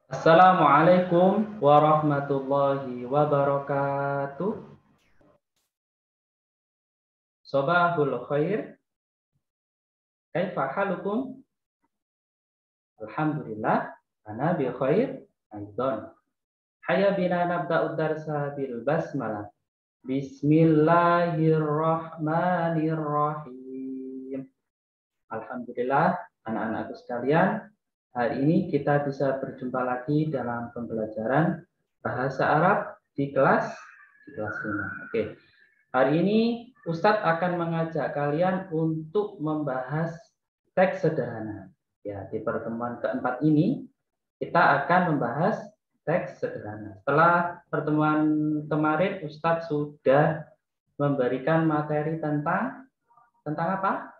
Assalamualaikum warahmatullahi wabarakatuh. Sobahul khair. Kaifa halukum? Alhamdulillah, ana bi khair aidan. Hayya bina nabda'ud darsa bil basmalah. Bismillahirrahmanirrahim. Alhamdulillah, anak-anakku sekalian, hari ini kita bisa berjumpa lagi dalam pembelajaran bahasa Arab di kelas 5. Oke. Hari ini Ustadz akan mengajak kalian untuk membahas teks sederhana. Ya, di pertemuan keempat ini kita akan membahas teks sederhana. Setelah pertemuan kemarin Ustadz sudah memberikan materi tentang apa?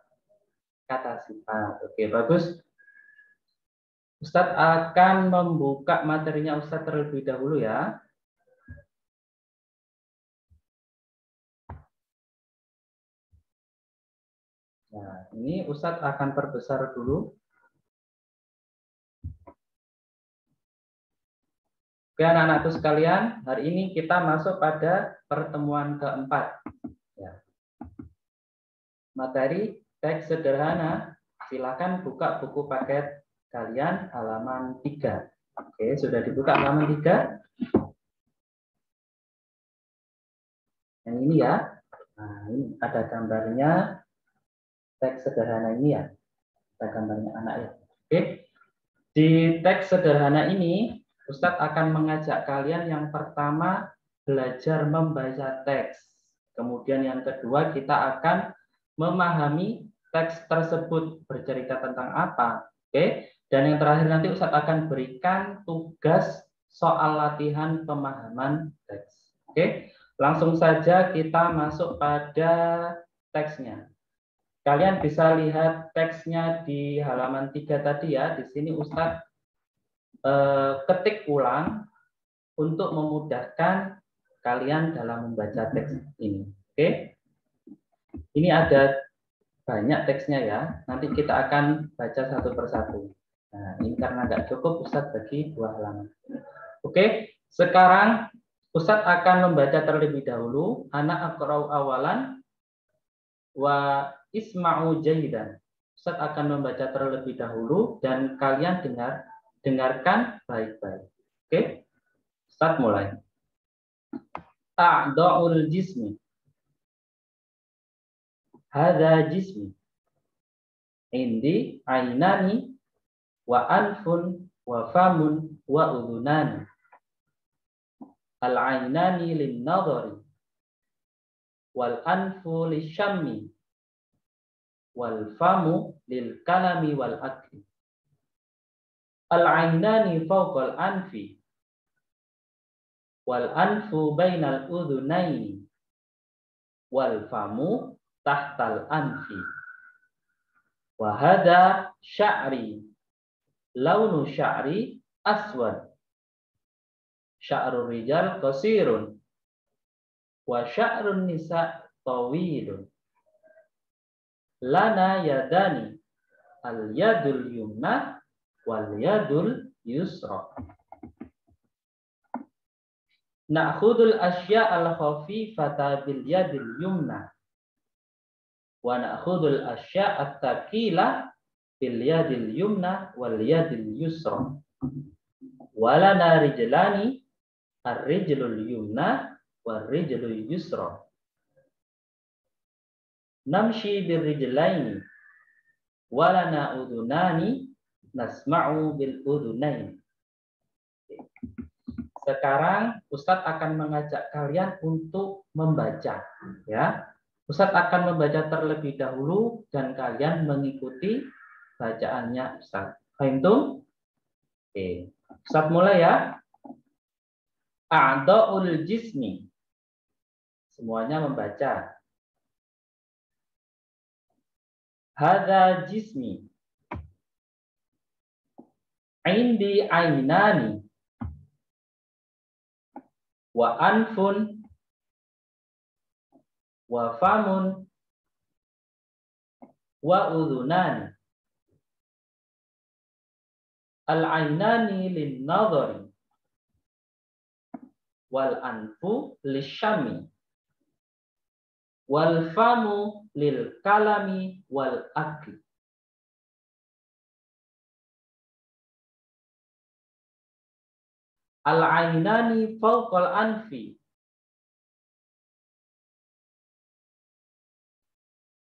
Kata sifat. Oke, bagus. Ustadz akan membuka materinya Ustadz terlebih dahulu ya. Nah, ini Ustadz akan perbesar dulu. Oke, anak-anakku sekalian, hari ini kita masuk pada pertemuan keempat. Ya. Materi teks sederhana, silakan buka buku paket kalian halaman 3. Oke, sudah dibuka halaman 3. Yang ini ya. Nah, ini ada gambarnya teks sederhana ini ya. Ada gambarnya anak ya. Oke. Di teks sederhana ini, Ustadz akan mengajak kalian yang pertama belajar membaca teks. Kemudian yang kedua kita akan memahami teks tersebut bercerita tentang apa. Oke. Dan yang terakhir nanti Ustadz akan berikan tugas soal latihan pemahaman teks. Oke. Langsung saja kita masuk pada teksnya. Kalian bisa lihat teksnya di halaman 3 tadi ya. Di sini Ustadz ketik ulang untuk memudahkan kalian dalam membaca teks ini. Oke. Ini ada banyak teksnya ya. Nanti kita akan baca satu persatu. Nah, ini karena nggak cukup Ustadz bagi 2 halaman. Oke. Sekarang Ustadz akan membaca terlebih dahulu. Ana aqra'u awalan wa isma'u jahidan. Ustadz akan membaca terlebih dahulu dan kalian dengarkan baik-baik. Oke? Ustadz mulai. A'dha'ul jismi. Hadza jismi. Indi ainani wa anfun wa famun wa udhunani. Al-ainani lin-nadhari wal anfu lisyammi wal famu lil kalami wal akli. Al-ainani fawqal anfi wal anfu bainal udhunaini wal famu tahtal anfi. Wa hadha sya'ri launu sya'ri aswad. Sya'rul rijal qasirun wa sya'run nisa tawilun. Lana yadani al yadul yumna wal yadul yusra. Na'khudul asya al khafifata bil yadil yumna wa na'khudul asya at taqila bil yadil yumna wal yadil yusra. Walana rijlani ar-rijlul yumna war rijlul yusra. Namshi bir rijlaini walana udhunani nasma'u bil udhunaini. Sekarang Ustadz akan mengajak kalian untuk membaca ya. Ustadz akan membaca terlebih dahulu dan kalian mengikuti bacaannya Ustadz. Fahimtum? Oke. Ustadz mulai ya. A'dha'ul jismi. Semuanya membaca. Hadza jismi. Indi ainani. Wa anfun. Wa famun. Wa udhunani. Al-ainani lin-nadhari wal anfu lisyami wal famu lil kalami wal akli. Al-ainani fawqal anfi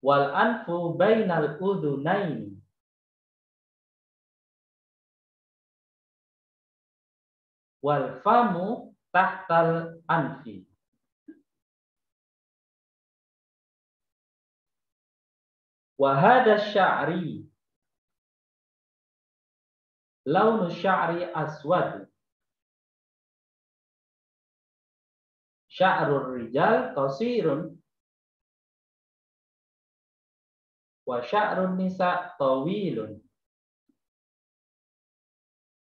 wal anfu bainal udhunaini wal famu tahtal anfi. Wa hadha sya'ri launu sya'ri aswad. Sya'rul rijal qasirun wa sya'run nisa tawilun.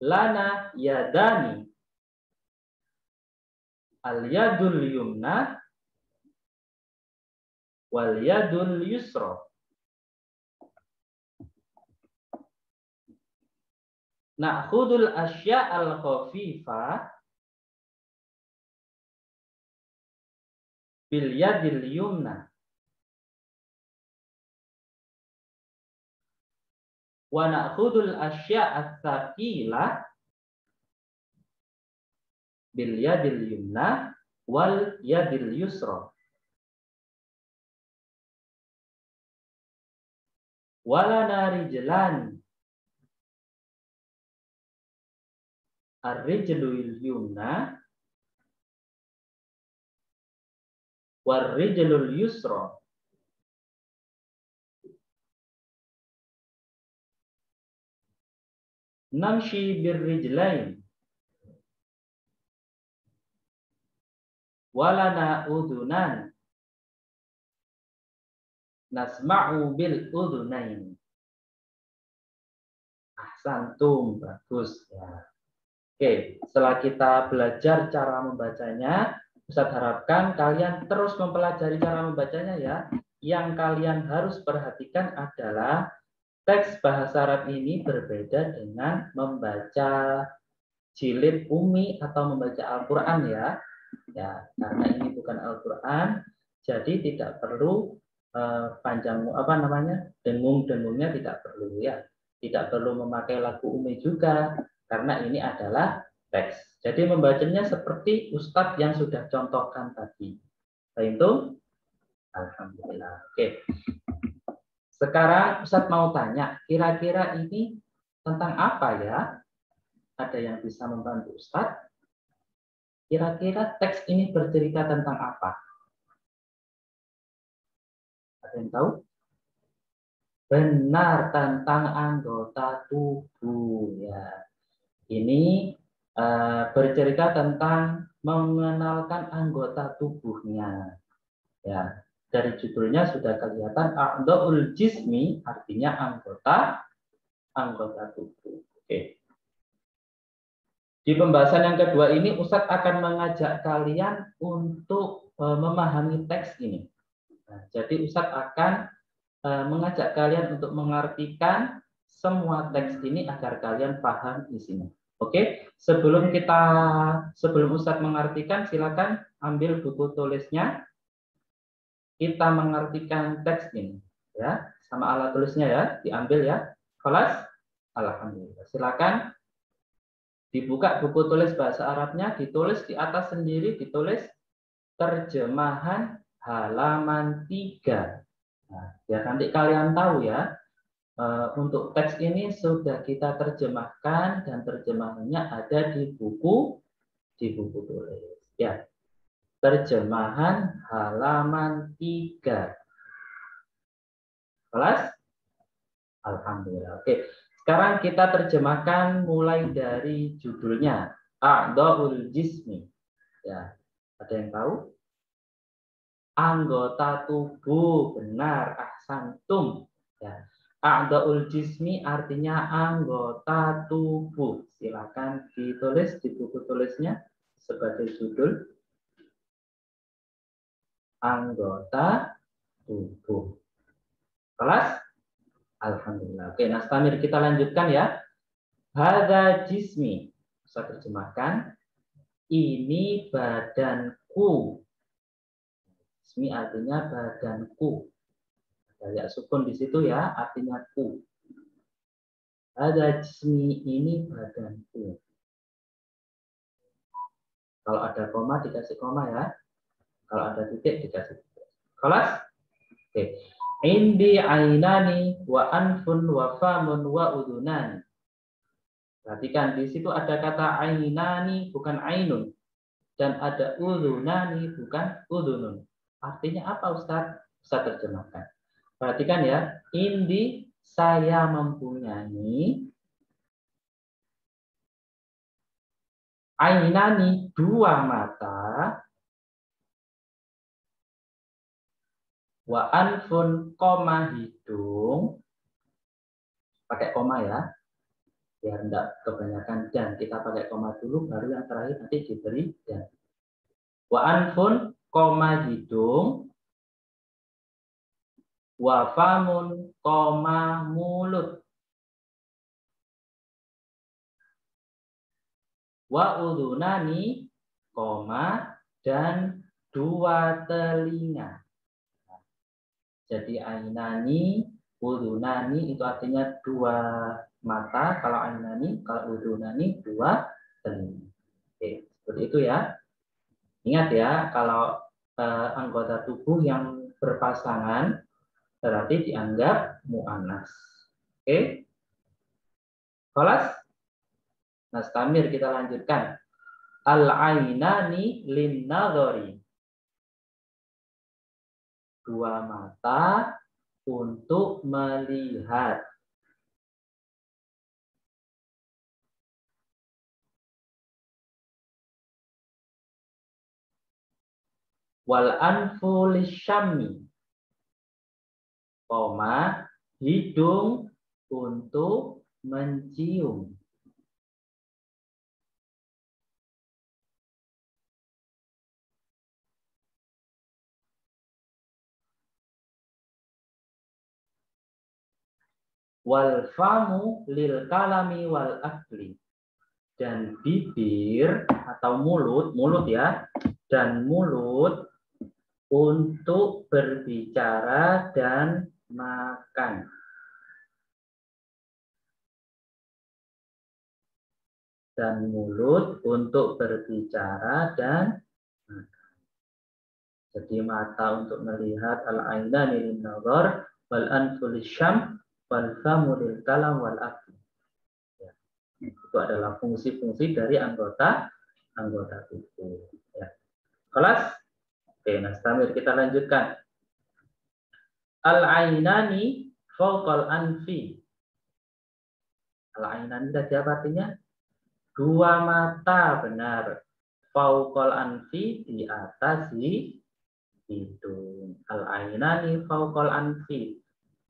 Lana yadani al yadul yumna wal yadul yusra. Na'khudul asya'al khafifa bil yadil yumna wa na'khudul asya'at tsaqila bil yadil yumna wal yadil yusra. Walana rijlan ar-rijlul yumna war rijlul yusra. Namshi bir rijlain walana udunan nasma'u bil udunain. Ahsantum, bagus ya. Oke, setelah kita belajar cara membacanya, Ustaz harapkan kalian terus mempelajari cara membacanya ya. Yang kalian harus perhatikan adalah teks bahasa Arab ini berbeda dengan membaca jilid umi atau membaca Al-Qur'an ya. Ya, karena ini bukan Al-Qur'an, jadi tidak perlu dengung-dengungnya tidak perlu ya. Tidak perlu memakai lagu umi juga karena ini adalah teks. Jadi membacanya seperti Ustadz yang sudah contohkan tadi. Itu alhamdulillah. Oke. Sekarang Ustadz mau tanya, kira-kira ini tentang apa ya? Ada yang bisa membantu Ustadz? Kira-kira teks ini bercerita tentang apa? Ada yang tahu? Benar, tentang anggota tubuh ya. Ini bercerita tentang mengenalkan anggota tubuhnya. Ya, dari judulnya sudah kelihatan a'dha'ul jismi artinya anggota tubuh. Oke. Di pembahasan yang kedua ini Ustadz akan mengajak kalian untuk memahami teks ini. Nah, jadi Ustadz akan mengajak kalian untuk mengartikan semua teks ini agar kalian paham isinya. Oke, sebelum Ustadz mengartikan, silakan ambil buku tulisnya. Kita mengartikan teks ini, ya, sama alat tulisnya ya, diambil ya. Kelas, alhamdulillah. Silakan dibuka buku tulis bahasa Arabnya, ditulis di atas sendiri, ditulis terjemahan halaman 3. Nah, biar nanti kalian tahu ya, untuk teks ini sudah kita terjemahkan dan terjemahannya ada di buku tulis. Ya, terjemahan halaman 3. Kelas? Alhamdulillah. Oke, sekarang kita terjemahkan mulai dari judulnya. A'dha'ul jismi. Ya, ada yang tahu? Anggota tubuh, benar, ahsantum. Ya. A'dha'ul jismi artinya anggota tubuh. Silakan ditulis di buku tulisnya sebagai judul anggota tubuh. Kelas? Alhamdulillah. Oke, Nastamir kita lanjutkan ya. Hadza jismi. Saya terjemahkan. Ini badanku. Jismi artinya badanku. Ada ya sukun di situ ya, artinya ku. Hadza jismi, ini badanku. Kalau ada koma dikasih koma ya. Kalau ada titik dikasih titik. Kelas? Oke. Indi ainani wa anfun wa famun wa udunani. Perhatikan di situ ada kata ainani bukan ainun dan ada udunani bukan udunun. Artinya apa Ustaz? Ustaz terjemahkan. Perhatikan ya, indi saya mempunyai ainani dua mata wa anfun koma hidung pakai koma ya. Biar enggak kebanyakan dan kita pakai koma dulu baru yang terakhir nanti diberi dan. Wa anfun koma hidung wa famun koma mulut wa udunani koma dan dua telinga. Jadi ainani udunani itu artinya dua mata, kalau ainani, kalau udunani dua telinga. Oke, seperti itu ya. Ingat ya, kalau anggota tubuh yang berpasangan berarti dianggap mu'annas. Oke. Kelas? Nastamir kita lanjutkan. Al-ainani lin-nadhari. Dua mata untuk melihat. Wal anfu lisyammi, koma hidung untuk mencium. Wal famu lil kalami wal akli, dan bibir atau mulut ya, dan mulut untuk berbicara dan makan. Dan mulut untuk berbicara dan makan. Jadi mata untuk melihat, al-ainani lin-nazar, wal anfu lisyam, wal famu lil kalam wal akli. Ya. Itu adalah fungsi-fungsi dari anggota tubuh. Ya. Kelas? Oke, Nastamir kita lanjutkan. Al-ainani fawqal anfi. Al-ainani tadi apa artinya? Dua mata, benar. Fawqal anfi, di atas hidung. Al-ainani fawqal anfi.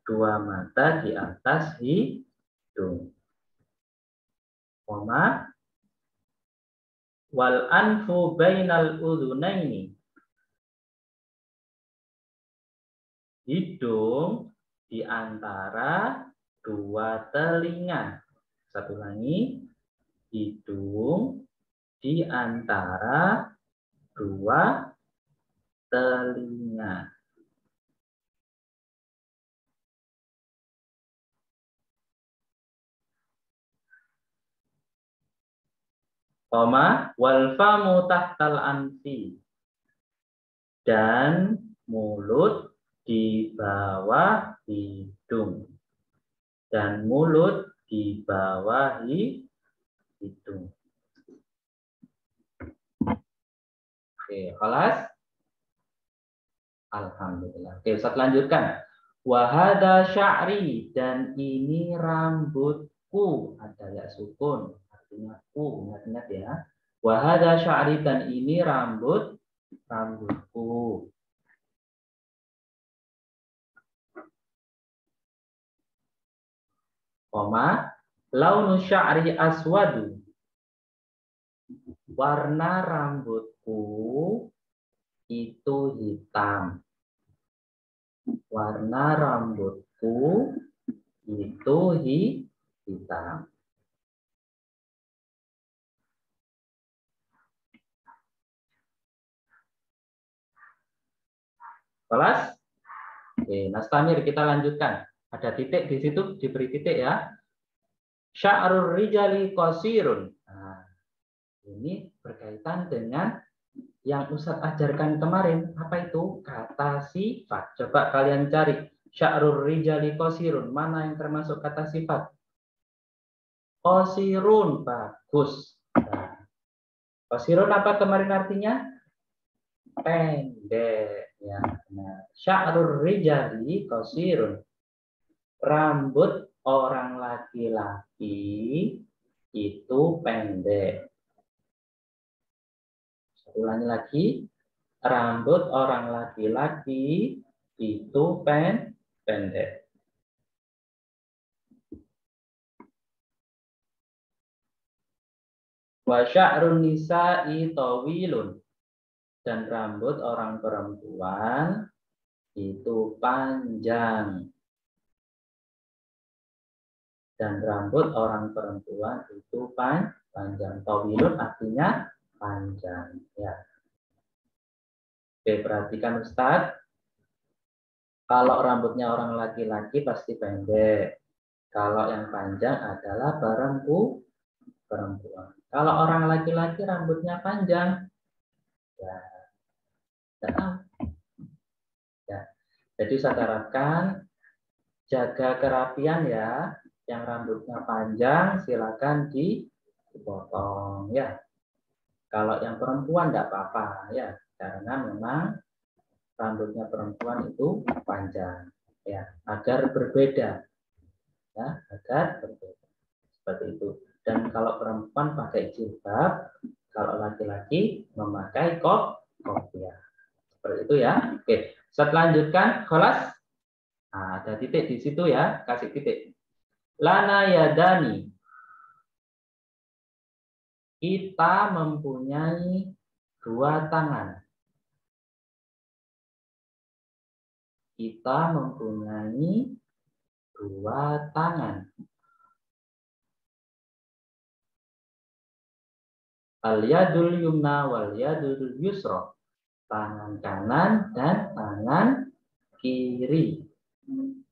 Dua mata di atas hidung. Koma. Wal anfu bainal udhunaini. Hidung di antara dua telinga. Satu lagi, hidung di antara dua telinga. Koma, wal famu tahtal anfi, dan mulut di bawah hidung. Dan mulut di bawah hidung. Oke, kelas? Alhamdulillah. Oke, Ustaz lanjutkan. Wahada sya'ri, dan ini rambutku. Ada ya sukun, artinya ku, ingat-ingat ya. Wahada sya'ri, dan ini rambutku. Koma, launu sya'ri aswadu, warna rambutku itu hitam. Warna rambutku itu hitam. Kelas? Oke, Nastamir kita lanjutkan. Ada titik di situ, diberi titik ya. Sya'rul rijali qasirun. Nah, ini berkaitan dengan yang Ustadz ajarkan kemarin. Apa itu? Kata sifat. Coba kalian cari. Sya'rul rijali qasirun. Mana yang termasuk kata sifat? Qasirun. Bagus. Nah, qasirun apa kemarin artinya? Pendek. Ya, nah, sya'rul rijali qasirun. Rambut orang laki-laki itu pendek. Ulangi lagi. Rambut orang laki-laki itu pendek. Wa sya'run nisa'i tawilun. Dan rambut orang perempuan itu panjang. Dan rambut orang perempuan itu panjang. Tawilun artinya panjang. Ya. Oke, perhatikan Ustadz. Kalau rambutnya orang laki-laki pasti pendek. Kalau yang panjang adalah perempuan. Kalau orang laki-laki rambutnya panjang, ya, ya. Jadi saya harapkan jaga kerapian ya. Yang rambutnya panjang silakan dipotong ya. Kalau yang perempuan tidak apa-apa ya, karena memang rambutnya perempuan itu panjang ya, agar berbeda ya, agar berbeda seperti itu. Dan kalau perempuan pakai jilbab, kalau laki-laki memakai kopiah seperti itu ya. Oke, setelah lanjutkan kelas. Nah, ada titik di situ ya, kasih titik. Lana yadani, kita mempunyai dua tangan. Kita mempunyai dua tangan. Al-yadul yumna wal yadul yusra. Tangan kanan dan tangan kiri.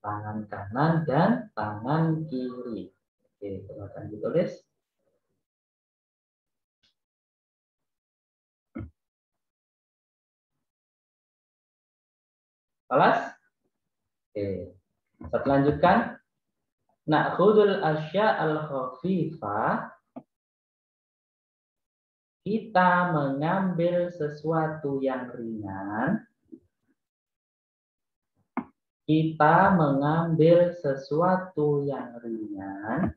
Tangan kanan dan tangan kiri. Oke, silakan ditulis. Kelas? Oke. Saya lanjutkan. Na'khudul asya al-khafifah. Kita mengambil sesuatu yang ringan. Kita mengambil sesuatu yang ringan.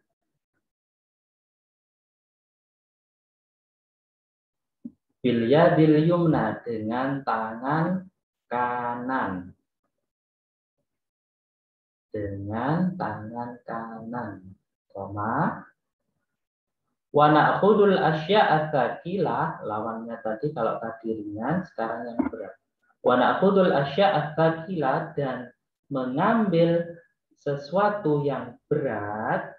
Bil yadil yumna, dengan tangan kanan. Dengan tangan kanan. Koma. Wa na'khudul asya'a tsaqilah, lawannya tadi kalau tadi ringan, sekarang yang berat. Wa na'khudul asya'a tsaqilah, dan mengambil sesuatu yang berat.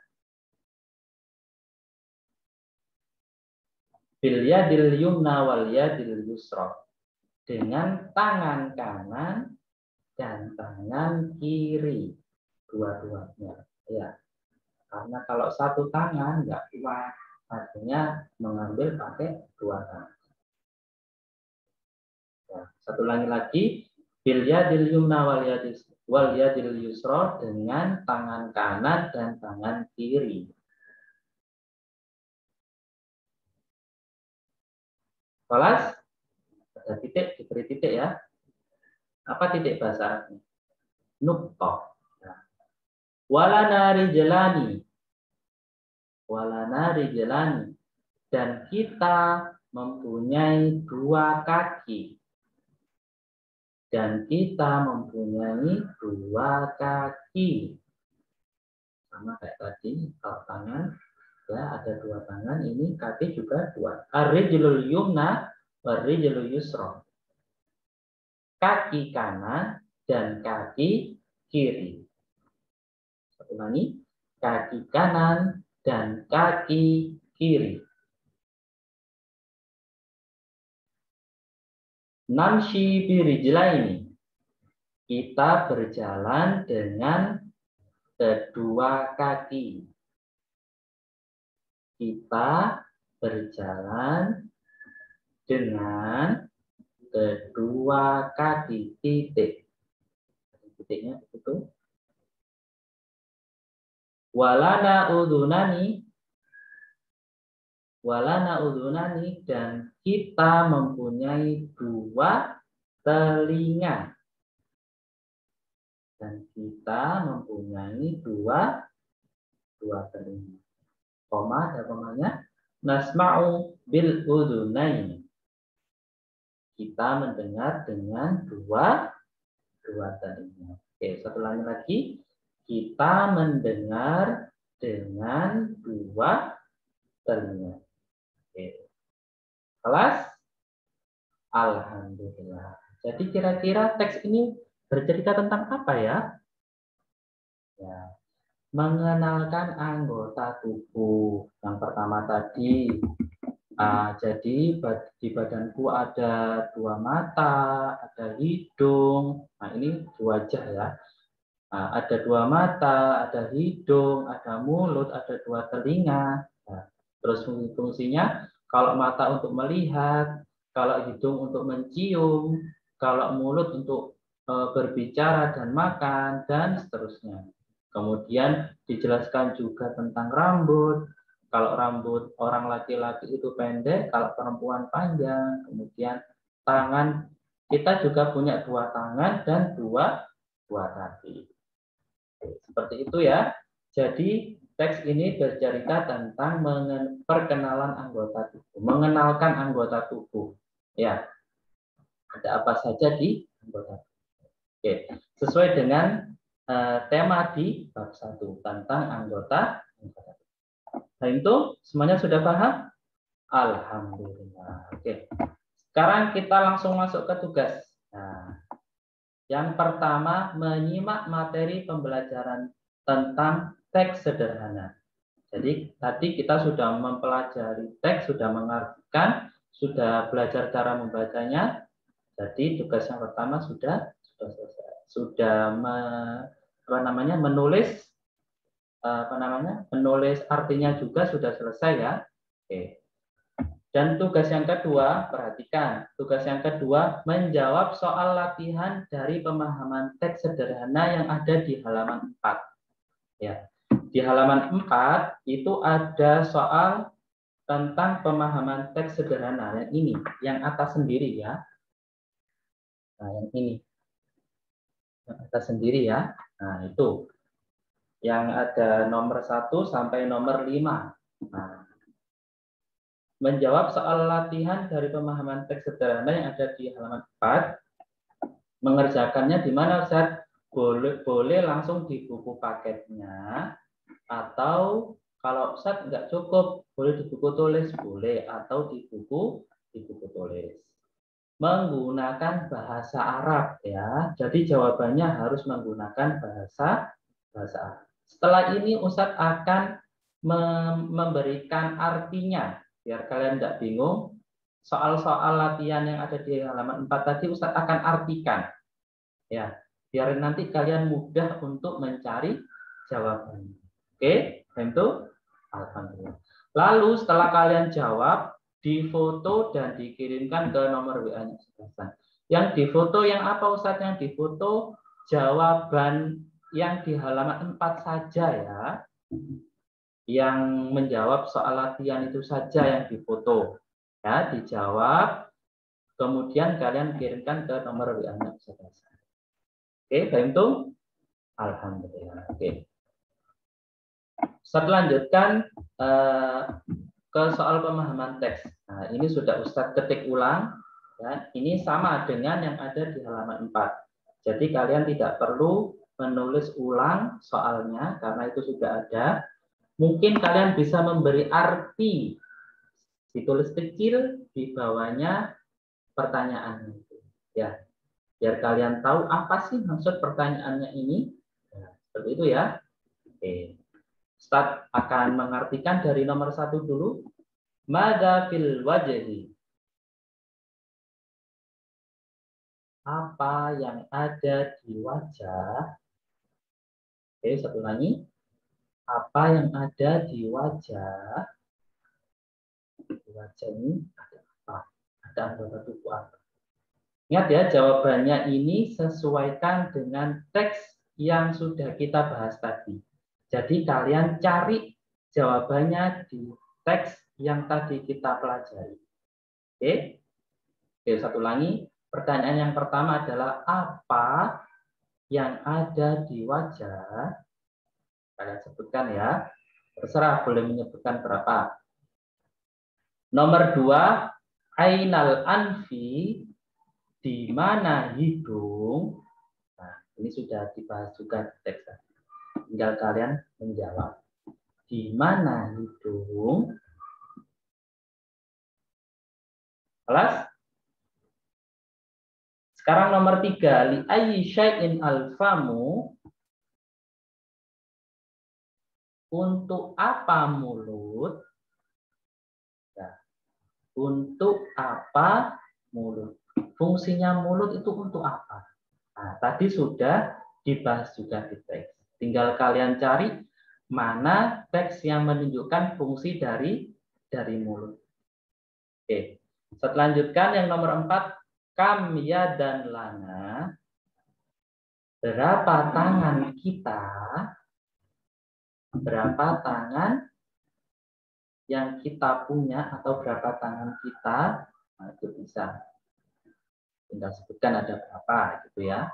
Bil yadil yumna wal yadil yusra, dengan tangan kanan dan tangan kiri, dua-duanya ya. Karena kalau satu tangan nggak kuat, artinya mengambil pakai dua tangan. Ya, satu lagi bil yadil yumna wal yadil yusra, dengan tangan kanan dan tangan kiri. Kelas? Ada titik, diberi titik ya. Apa titik bahasa Arabnya? Nuqtah. Nah. Walana rijlani. Walana rijlani. Dan kita mempunyai dua kaki. Dan kita mempunyai dua kaki. Sama kayak tadi, kalau tangan ya ada dua tangan, ini kaki juga dua. Ar-rijlul yumna war-rijlul yusra. Kaki kanan dan kaki kiri. Satu lagi, kaki kanan dan kaki kiri. Namshi birijlaini. Kita berjalan dengan kedua kaki. Kita berjalan dengan kedua kaki. Titik. Titiknya itu. Walana udunani. Walana udunani, dan kita mempunyai dua telinga. Dan kita mempunyai dua telinga. Koma, ada komanya. Nasma'u bil udunaini. Kita mendengar dengan dua telinga. Oke, satu lagi. Kita mendengar dengan dua telinga. Oke. Kelas? Alhamdulillah. Jadi kira-kira teks ini bercerita tentang apa ya? Ya, mengenalkan anggota tubuh. Yang pertama tadi, jadi di badanku ada dua mata, ada hidung. Nah, ini wajah ya. Nah, ada dua mata, ada hidung, ada mulut, ada dua telinga. Nah, terus fungsinya, kalau mata untuk melihat, kalau hidung untuk mencium, kalau mulut untuk berbicara dan makan, dan seterusnya. Kemudian dijelaskan juga tentang rambut. Kalau rambut orang laki-laki itu pendek, kalau perempuan panjang. Kemudian tangan, kita juga punya dua tangan dan dua kaki. Seperti itu ya. Jadi teks ini bercerita tentang perkenalan anggota tubuh, mengenalkan anggota tubuh. Ya, ada apa saja di anggota tubuh. Oke, sesuai dengan tema di bab 1 tentang anggota tubuh. Nah, itu semuanya sudah paham? Alhamdulillah. Oke. Sekarang kita langsung masuk ke tugas. Nah, yang pertama, menyimak materi pembelajaran tentang teks sederhana. Jadi tadi kita sudah mempelajari teks, sudah mengartikan, sudah belajar cara membacanya. Jadi tugas yang pertama sudah selesai. Sudah menulis menulis artinya juga sudah selesai ya. Oke. Dan tugas yang kedua, perhatikan. Tugas yang kedua, menjawab soal latihan dari pemahaman teks sederhana yang ada di halaman 4. Ya. Di halaman 4 itu ada soal tentang pemahaman teks sederhana. Yang ini, yang atas sendiri ya. Nah, yang ini. Yang atas sendiri ya. Nah, itu. Yang ada nomor 1 sampai nomor 5. Nah, menjawab soal latihan dari pemahaman teks sederhana yang ada di halaman 4. Mengerjakannya di mana, Ustaz? Boleh langsung di buku paketnya, atau kalau Ustaz nggak cukup, boleh di buku tulis, boleh, atau di buku tulis. Menggunakan bahasa Arab ya. Jadi jawabannya harus menggunakan bahasa Arab. Setelah ini Ustaz akan memberikan artinya biar kalian tidak bingung. Soal-soal latihan yang ada di halaman 4 tadi Ustaz akan artikan. Ya, biar nanti kalian mudah untuk mencari jawabannya. Oke, tentu. Alhamdulillah. Lalu setelah kalian jawab, difoto dan dikirimkan ke nomor WA-nya. Yang difoto yang apa Ustaz? Yang difoto jawaban yang di halaman 4 saja ya. Yang menjawab soal latihan itu saja yang difoto. Ya, dijawab, kemudian kalian kirimkan ke nomor WA-nya. Oke, baik itu. Alhamdulillah. Oke. Saya lanjutkan ke soal pemahaman teks. Nah, ini sudah Ustadz ketik ulang. Ya, ini sama dengan yang ada di halaman 4. Jadi kalian tidak perlu menulis ulang soalnya karena itu sudah ada. Mungkin kalian bisa memberi arti, ditulis kecil di bawahnya pertanyaan itu. Ya, biar kalian tahu apa sih maksud pertanyaannya ini. Ya, seperti itu ya. Oke. Ustaz akan mengartikan dari nomor 1 dulu. Madza fil wajhi. apa yang ada di wajah. Oke, satu lagi. Apa yang ada di wajah? Di wajah ini ada apa? Ada anggota tubuh apa? Ingat ya, jawabannya ini sesuaikan dengan teks yang sudah kita bahas tadi. Jadi kalian cari jawabannya di teks yang tadi kita pelajari. Oke? Oke, satu lagi. Pertanyaan yang pertama adalah apa yang ada di wajah? Kalian sebutkan ya. Terserah boleh menyebutkan berapa. Nomor 2, ainal anfi, di mana hidung? Nah, ini sudah dibahas juga di teks. Tinggal kalian menjawab. Di mana hidung? Kelas? Sekarang nomor 3, li ayyi syai'in alfamu, untuk apa mulut? Ya. Untuk apa mulut? Fungsinya mulut itu untuk apa? Nah, tadi sudah dibahas juga di teks. Tinggal kalian cari mana teks yang menunjukkan fungsi dari mulut. Oke. Selanjutkan yang nomor 4, kam ya dan lana, berapa tangan kita? Berapa tangan yang kita punya atau berapa tangan kita? Nah, itu bisa. Tinggal sebutkan ada berapa gitu ya.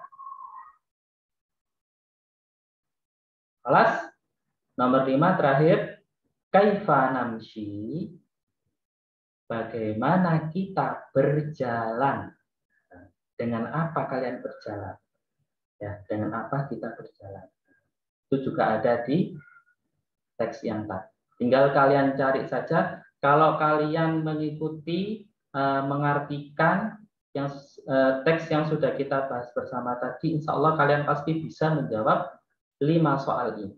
Kelas nomor 5 terakhir, kaifa namshi, bagaimana kita berjalan? Dengan apa kalian berjalan? Ya, dengan apa kita berjalan? Itu juga ada di teks yang tadi. Tinggal kalian cari saja. Kalau kalian mengikuti mengartikan yang teks yang sudah kita bahas bersama tadi, insya Allah kalian pasti bisa menjawab 5 soal ini.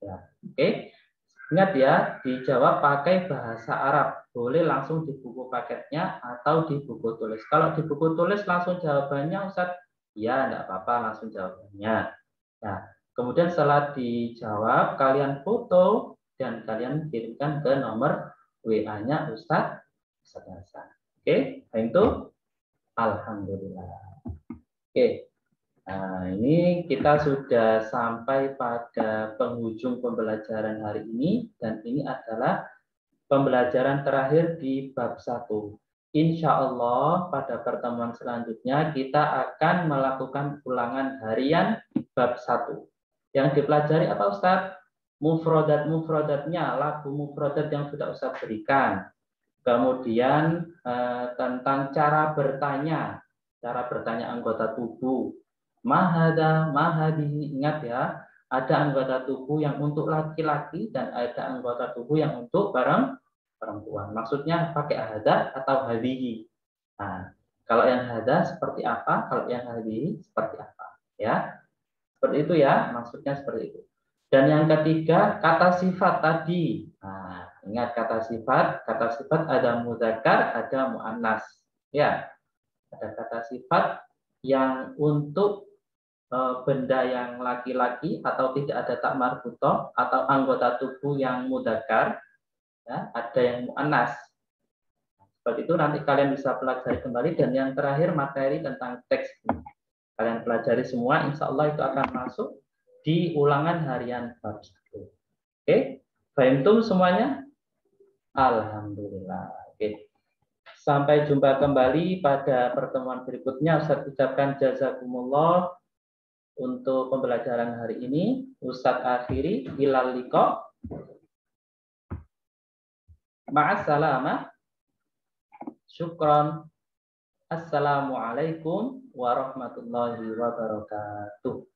Ya, oke. Ingat ya, dijawab pakai bahasa Arab. Boleh langsung di buku paketnya atau di buku tulis. Kalau di buku tulis langsung jawabannya, Ustaz, ya enggak apa-apa, langsung jawabannya. Nah, kemudian setelah dijawab, kalian foto dan kalian kirimkan ke nomor WA-nya Ustaz Hasan. Oke, itu alhamdulillah. Oke. Nah, ini kita sudah sampai pada penghujung pembelajaran hari ini dan ini adalah pembelajaran terakhir di bab 1. Insya Allah pada pertemuan selanjutnya kita akan melakukan ulangan harian bab 1. Yang dipelajari apa Ustaz? Mufrodat-mufrodatnya, lagu mufrodat yang sudah Ustaz berikan. Kemudian tentang cara bertanya anggota tubuh. Mahada, mahadihi, ingat ya, ada anggota tubuh yang untuk laki-laki dan ada anggota tubuh yang untuk perempuan. Maksudnya pakai hada atau hadihi. Nah, kalau yang hada seperti apa, kalau yang hadihi seperti apa, ya. Seperti itu ya, maksudnya seperti itu. Dan yang ketiga, kata sifat tadi. Nah, ingat kata sifat ada mudzakkar, ada muannas. Ya, ada kata sifat yang untuk benda yang laki-laki atau tidak ada tak marbutoh atau anggota tubuh yang mudzakkar, ya, ada yang muannas. Seperti itu nanti kalian bisa pelajari kembali. Dan yang terakhir materi tentang teks. Kalian pelajari semua, insya Allah itu akan masuk di ulangan harian bab 1. Oke, fahimtum semuanya? Alhamdulillah. Oke. Sampai jumpa kembali pada pertemuan berikutnya. Ustaz ucapkan jazakumullah untuk pembelajaran hari ini. Ustaz akhiri, ilal liqa. Ma'assalamah. Syukron. Assalamualaikum warahmatullahi wabarakatuh.